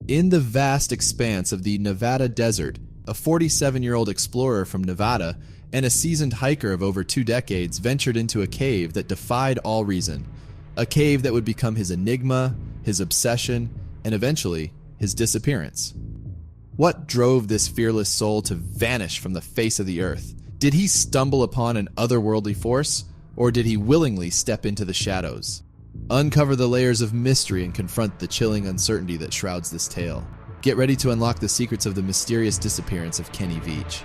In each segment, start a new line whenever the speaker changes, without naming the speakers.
In the vast expanse of the Nevada desert, a 47-year-old explorer from Nevada and a seasoned hiker of over 2 decades ventured into a cave that defied all reason. A cave that would become his enigma, his obsession, and eventually his disappearance. What drove this fearless soul to vanish from the face of the earth? Did he stumble upon an otherworldly force, or did he willingly step into the shadows? Uncover the layers of mystery and confront the chilling uncertainty that shrouds this tale. Get ready to unlock the secrets of the mysterious disappearance of Kenny Veach.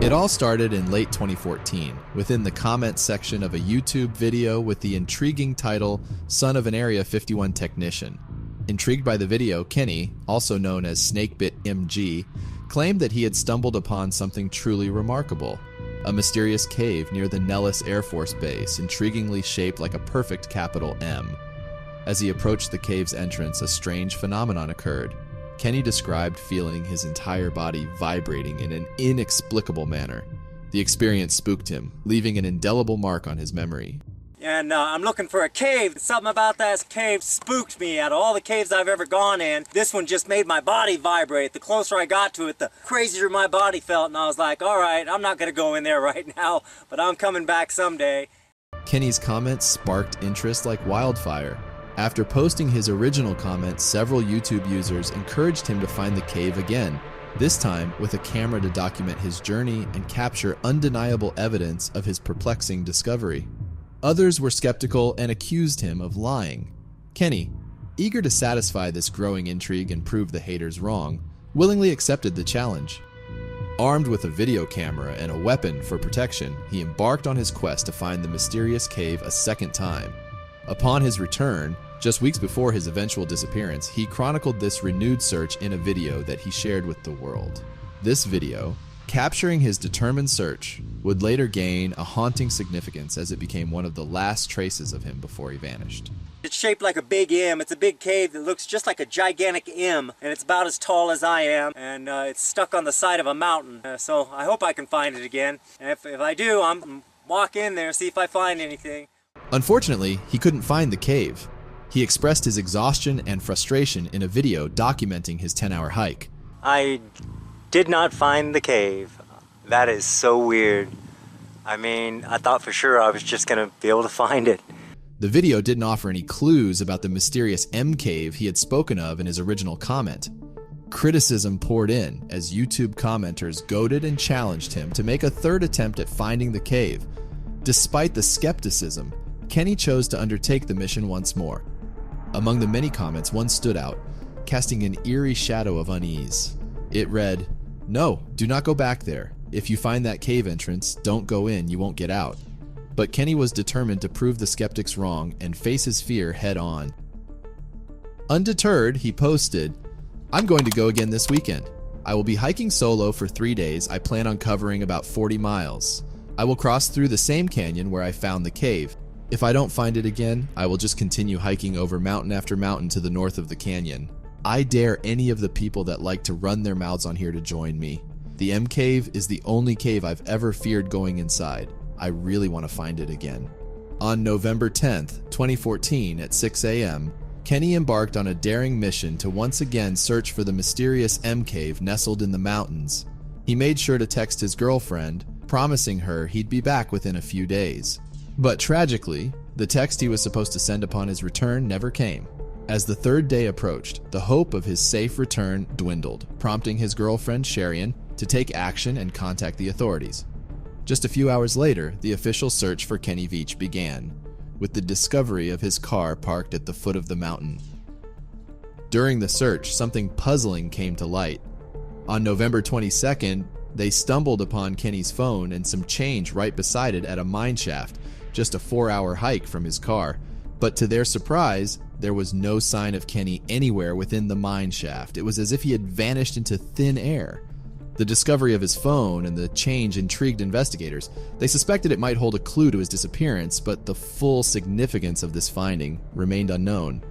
It all started in late 2014, within the comments section of a YouTube video with the intriguing title, Son of an Area 51 Technician. Intrigued by the video, Kenny, also known as Snakebit MG, claimed that he had stumbled upon something truly remarkable. A mysterious cave near the Nellis Air Force Base, intriguingly shaped like a perfect capital M. As he approached the cave's entrance, a strange phenomenon occurred. Kenny described feeling his entire body vibrating in an inexplicable manner. The experience spooked him, leaving an indelible mark on his memory.
And I'm looking for a cave. Something about that cave spooked me. Out of all the caves I've ever gone in, this one just made my body vibrate. The closer I got to it, the crazier my body felt. And I was like, all right, I'm not going to go in there right now, but I'm coming back someday.
Kenny's comments sparked interest like wildfire. After posting his original comment, several YouTube users encouraged him to find the cave again, this time with a camera to document his journey and capture undeniable evidence of his perplexing discovery. Others were skeptical and accused him of lying. Kenny, eager to satisfy this growing intrigue and prove the haters wrong, willingly accepted the challenge. Armed with a video camera and a weapon for protection, he embarked on his quest to find the mysterious cave a second time. Upon his return, just weeks before his eventual disappearance, he chronicled this renewed search in a video that he shared with the world. This video, capturing his determined search, would later gain a haunting significance as it became one of the last traces of him before he vanished.
It's shaped like a big M. It's a big cave that looks just like a gigantic M, and it's about as tall as I am, and it's stuck on the side of a mountain. So I hope I can find it again. And if I do, I'm walk in there, see if I find anything.
Unfortunately, he couldn't find the cave. He expressed his exhaustion and frustration in a video documenting his 10-hour hike.
I did not find the cave. That is so weird. I mean, I thought for sure I was just going to be able to find it.
The video didn't offer any clues about the mysterious M cave he had spoken of in his original comment. Criticism poured in as YouTube commenters goaded and challenged him to make a third attempt at finding the cave. Despite the skepticism, Kenny chose to undertake the mission once more. Among the many comments, one stood out, casting an eerie shadow of unease. It read, "No, do not go back there. If you find that cave entrance, don't go in, you won't get out." But Kenny was determined to prove the skeptics wrong and face his fear head on. Undeterred, he posted, "I'm going to go again this weekend. I will be hiking solo for 3 days. I plan on covering about 40 miles. I will cross through the same canyon where I found the cave. If I don't find it again, I will just continue hiking over mountain after mountain to the north of the canyon. I dare any of the people that like to run their mouths on here to join me. The M Cave is the only cave I've ever feared going inside. I really want to find it again." On November 10th, 2014 at 6 a.m., Kenny embarked on a daring mission to once again search for the mysterious M Cave nestled in the mountains. He made sure to text his girlfriend, promising her he'd be back within a few days. But tragically, the text he was supposed to send upon his return never came. As the third day approached, the hope of his safe return dwindled, prompting his girlfriend, Sharian, to take action and contact the authorities. Just a few hours later, the official search for Kenny Veach began, with the discovery of his car parked at the foot of the mountain. During the search, something puzzling came to light. On November 22nd, they stumbled upon Kenny's phone and some change right beside it at a mine shaft, just a 4-hour hike from his car. But to their surprise, there was no sign of Kenny anywhere within the mine shaft. It was as if he had vanished into thin air. The discovery of his phone and the change intrigued investigators. They suspected it might hold a clue to his disappearance, but the full significance of this finding remained unknown.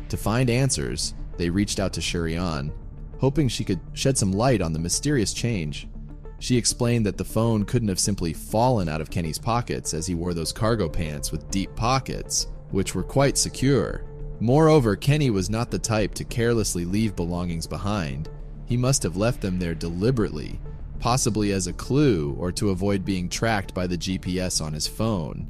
To find answers, they reached out to Sharian, hoping she could shed some light on the mysterious change. She explained that the phone couldn't have simply fallen out of Kenny's pockets, as he wore those cargo pants with deep pockets, which were quite secure. Moreover, Kenny was not the type to carelessly leave belongings behind. He must have left them there deliberately, possibly as a clue or to avoid being tracked by the GPS on his phone.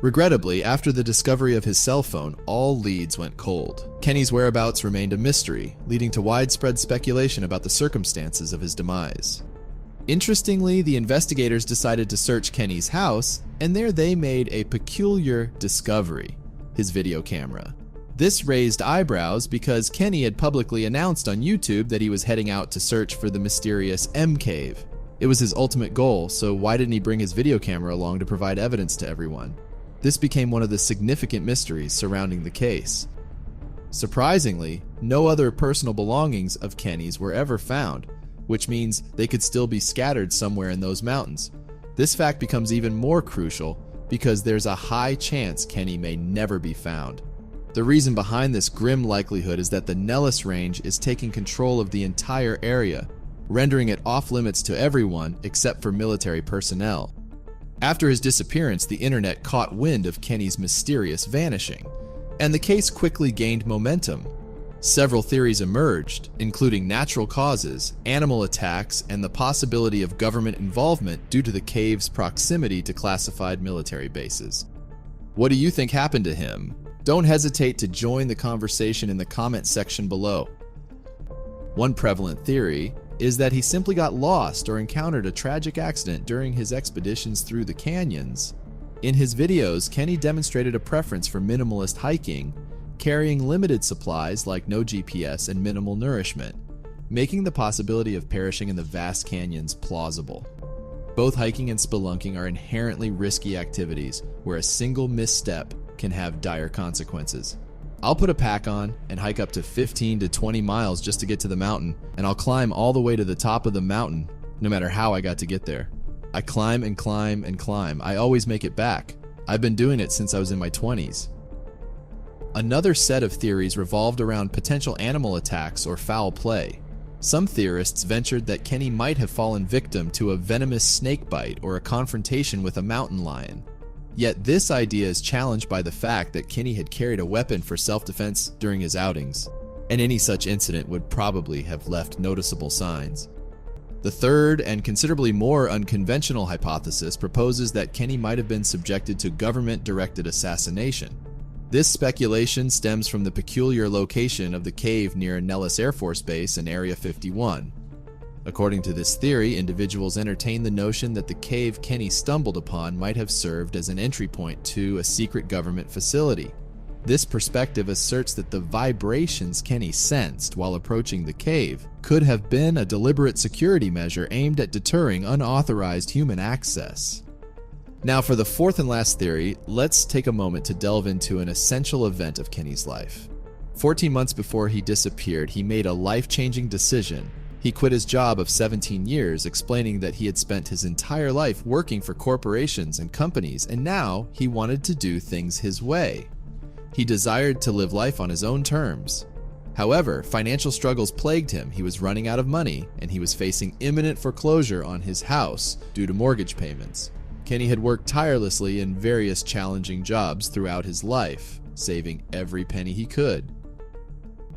Regrettably, after the discovery of his cell phone, all leads went cold. Kenny's whereabouts remained a mystery, leading to widespread speculation about the circumstances of his demise. Interestingly, the investigators decided to search Kenny's house, and there they made a peculiar discovery: his video camera. This raised eyebrows because Kenny had publicly announced on YouTube that he was heading out to search for the mysterious M cave. It was his ultimate goal, so why didn't he bring his video camera along to provide evidence to everyone? This became one of the significant mysteries surrounding the case. Surprisingly, no other personal belongings of Kenny's were ever found, which means they could still be scattered somewhere in those mountains. This fact becomes even more crucial because there's a high chance Kenny may never be found. The reason behind this grim likelihood is that the Nellis Range is taking control of the entire area, rendering it off limits to everyone except for military personnel. After his disappearance, the internet caught wind of Kenny's mysterious vanishing, and the case quickly gained momentum. Several theories emerged, including natural causes, animal attacks, and the possibility of government involvement due to the cave's proximity to classified military bases. What do you think happened to him? Don't hesitate to join the conversation in the comment section below. One prevalent theory is that he simply got lost or encountered a tragic accident during his expeditions through the canyons. In his videos, Kenny demonstrated a preference for minimalist hiking, carrying limited supplies like no GPS and minimal nourishment, making the possibility of perishing in the vast canyons plausible. Both hiking and spelunking are inherently risky activities where a single misstep can have dire consequences. I'll put a pack on and hike up to 15 to 20 miles just to get to the mountain, and I'll climb all the way to the top of the mountain, no matter how I got to get there. I climb and climb and climb. I always make it back. I've been doing it since I was in my 20s. Another set of theories revolved around potential animal attacks or foul play. Some theorists ventured that Kenny might have fallen victim to a venomous snake bite or a confrontation with a mountain lion. Yet this idea is challenged by the fact that Kenny had carried a weapon for self-defense during his outings, and any such incident would probably have left noticeable signs. The third and considerably more unconventional hypothesis proposes that Kenny might have been subjected to government-directed assassination. This speculation stems from the peculiar location of the cave near Nellis Air Force Base in Area 51. According to this theory, individuals entertain the notion that the cave Kenny stumbled upon might have served as an entry point to a secret government facility. This perspective asserts that the vibrations Kenny sensed while approaching the cave could have been a deliberate security measure aimed at deterring unauthorized human access. Now, for the fourth and last theory, let's take a moment to delve into an essential event of Kenny's life. 14 months before he disappeared, he made a life-changing decision. He quit his job of 17 years, explaining that he had spent his entire life working for corporations and companies, and now he wanted to do things his way. He desired to live life on his own terms. However, financial struggles plagued him. He was running out of money, and he was facing imminent foreclosure on his house due to mortgage payments. Kenny had worked tirelessly in various challenging jobs throughout his life, saving every penny he could.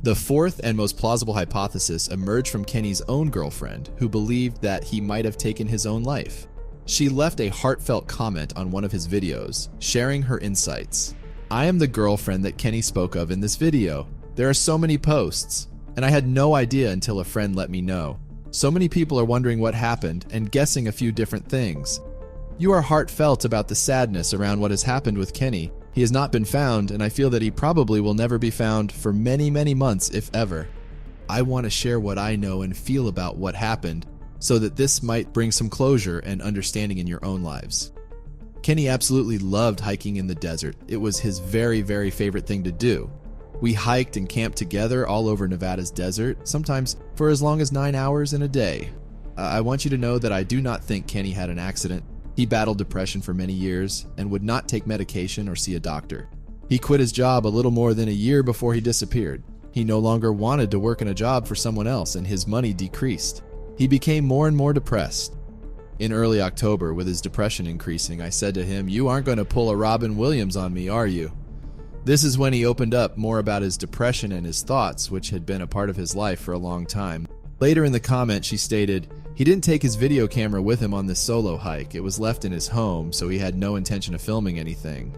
The fourth and most plausible hypothesis emerged from Kenny's own girlfriend, who believed that he might have taken his own life. She left a heartfelt comment on one of his videos, sharing her insights. "I am the girlfriend that Kenny spoke of in this video. There are so many posts, and I had no idea until a friend let me know. So many people are wondering what happened and guessing a few different things. You are heartfelt about the sadness around what has happened with Kenny. He has not been found, and I feel that he probably will never be found for many, many months, if ever. I want to share what I know and feel about what happened, so that this might bring some closure and understanding in your own lives." Kenny absolutely loved hiking in the desert. It was his very, very favorite thing to do. We hiked and camped together all over Nevada's desert, sometimes for as long as 9 hours in a day. I want you to know that I do not think Kenny had an accident. He battled depression for many years and would not take medication or see a doctor. He quit his job a little more than a year before he disappeared. He no longer wanted to work in a job for someone else, and his money decreased. He became more and more depressed. In early October, with his depression increasing, I said to him, "You aren't going to pull a Robin Williams on me, are you?" This is when he opened up more about his depression and his thoughts, which had been a part of his life for a long time. Later in the comment, she stated, he didn't take his video camera with him on this solo hike. It was left in his home, so he had no intention of filming anything.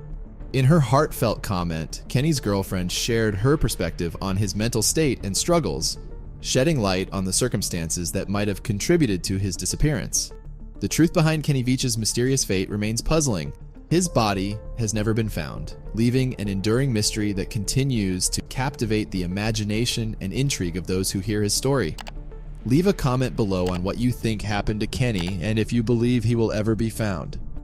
In her heartfelt comment, Kenny's girlfriend shared her perspective on his mental state and struggles, shedding light on the circumstances that might have contributed to his disappearance. The truth behind Kenny Veach's mysterious fate remains puzzling. His body has never been found, leaving an enduring mystery that continues to captivate the imagination and intrigue of those who hear his story. Leave a comment below on what you think happened to Kenny and if you believe he will ever be found.